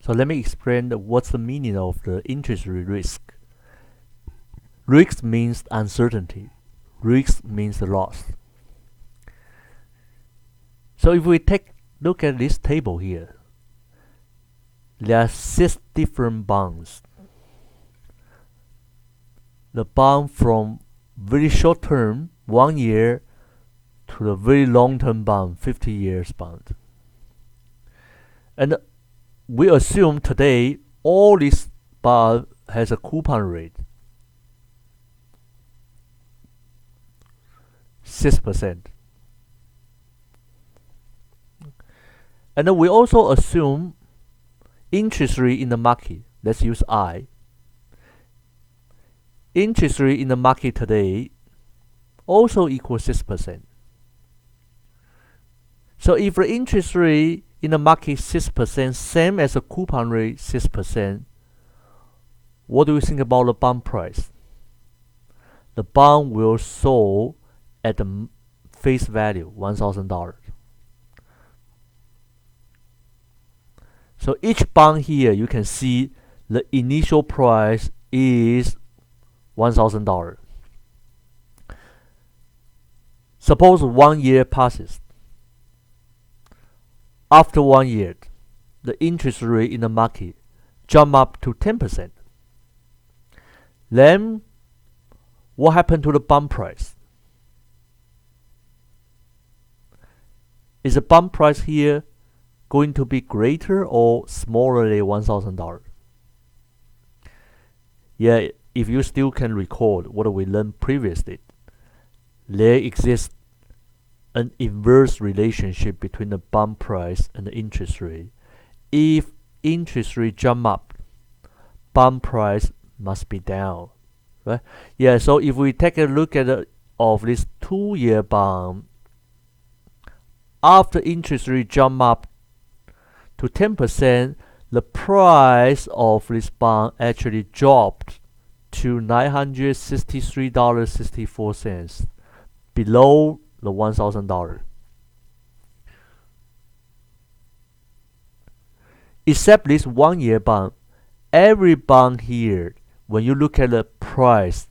So let me explain what's the meaning of the interest rate risk. Risk means uncertainty. Risk means loss. So if we take look at this table here, there are 6 different bonds. The bond from very short term, 1 year, to the very long term bond, 50 years bond. And we assume today all this bond has a coupon rate 6%. And then we also assume interest rate in the market. Let's use I. Interest rate in the market today also equals 6%. So if the interest rate in the market 6%, same as the coupon rate 6%, what do you think about the bond price? The bond will sold at the face value, $1,000. So each bond here, you can see the initial price is $1,000. Suppose 1 year passes. After 1 year, the interest rate in the market jump up to 10%. Then, what happened to the bond price? Is the bond price here going to be greater or smaller than $1,000? Yeah, if you still can recall what we learned previously, there exists an inverse relationship between the bond price and the interest rate. If interest rate jump up, bond price must be down, right? Yeah, so if we take a look at of this 2-year bond, after interest rate jump up to 10%, the price of this bond actually dropped to $963.64, below the $1,000. Except this 1-year bond, every bond here, when you look at the price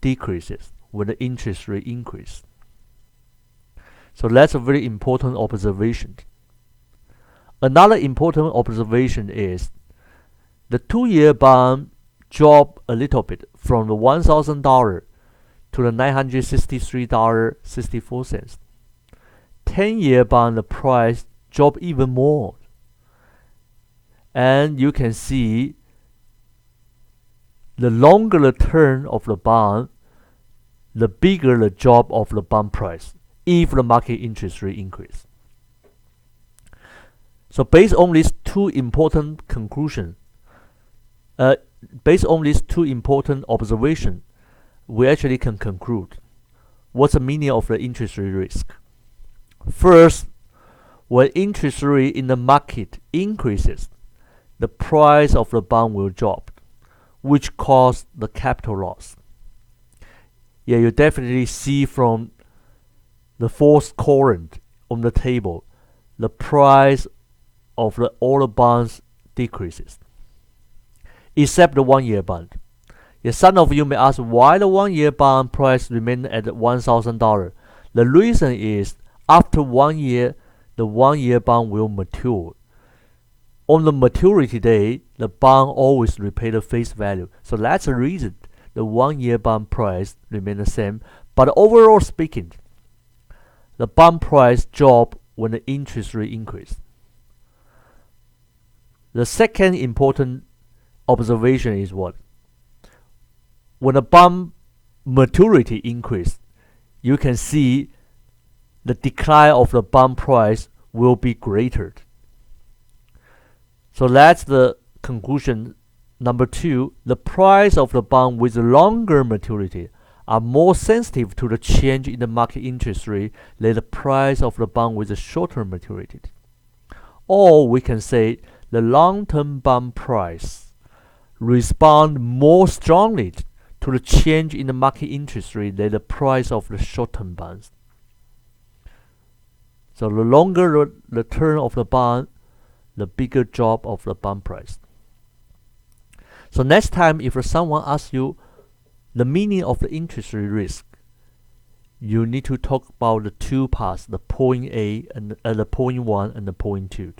decreases when the interest rate increases. So that's a very important observation. Another important observation is the 2-year bond dropped a little bit from the $1,000 to the $963.64. 10-year bond, the price dropped even more. And you can see the longer the term of the bond, the bigger the drop of the bond price if the market interest rate increase. So based on these two important conclusions, based on these two important observations, we actually can conclude what's the meaning of the interest rate risk. First, when interest rate in the market increases, the price of the bond will drop, which causes the capital loss. Yeah, you definitely see from the fourth column on the table, the price of all the bonds decreases, except the 1-year bond. Yeah, some of you may ask why the 1-year bond price remains at $1,000. The reason is after 1 year, the 1-year bond will mature. On the maturity day, the bond always repay the face value. So that's the reason the 1-year bond price remains the same. But overall speaking, the bond price drop when the interest rate increase. The second important observation is what? When the bond maturity increase, you can see the decline of the bond price will be greater. So that's the conclusion. Number 2, the price of the bond with longer maturity are more sensitive to the change in the market interest rate than the price of the bond with a shorter maturity. Or we can say the long-term bond price respond more strongly to the change in the market interest rate than the price of the short-term bonds. So the longer the term of the bond, the bigger drop of the bond price. So next time, if someone asks you the meaning of the interest rate risk, you need to talk about the two parts, the point A and the point 1 and the point 2.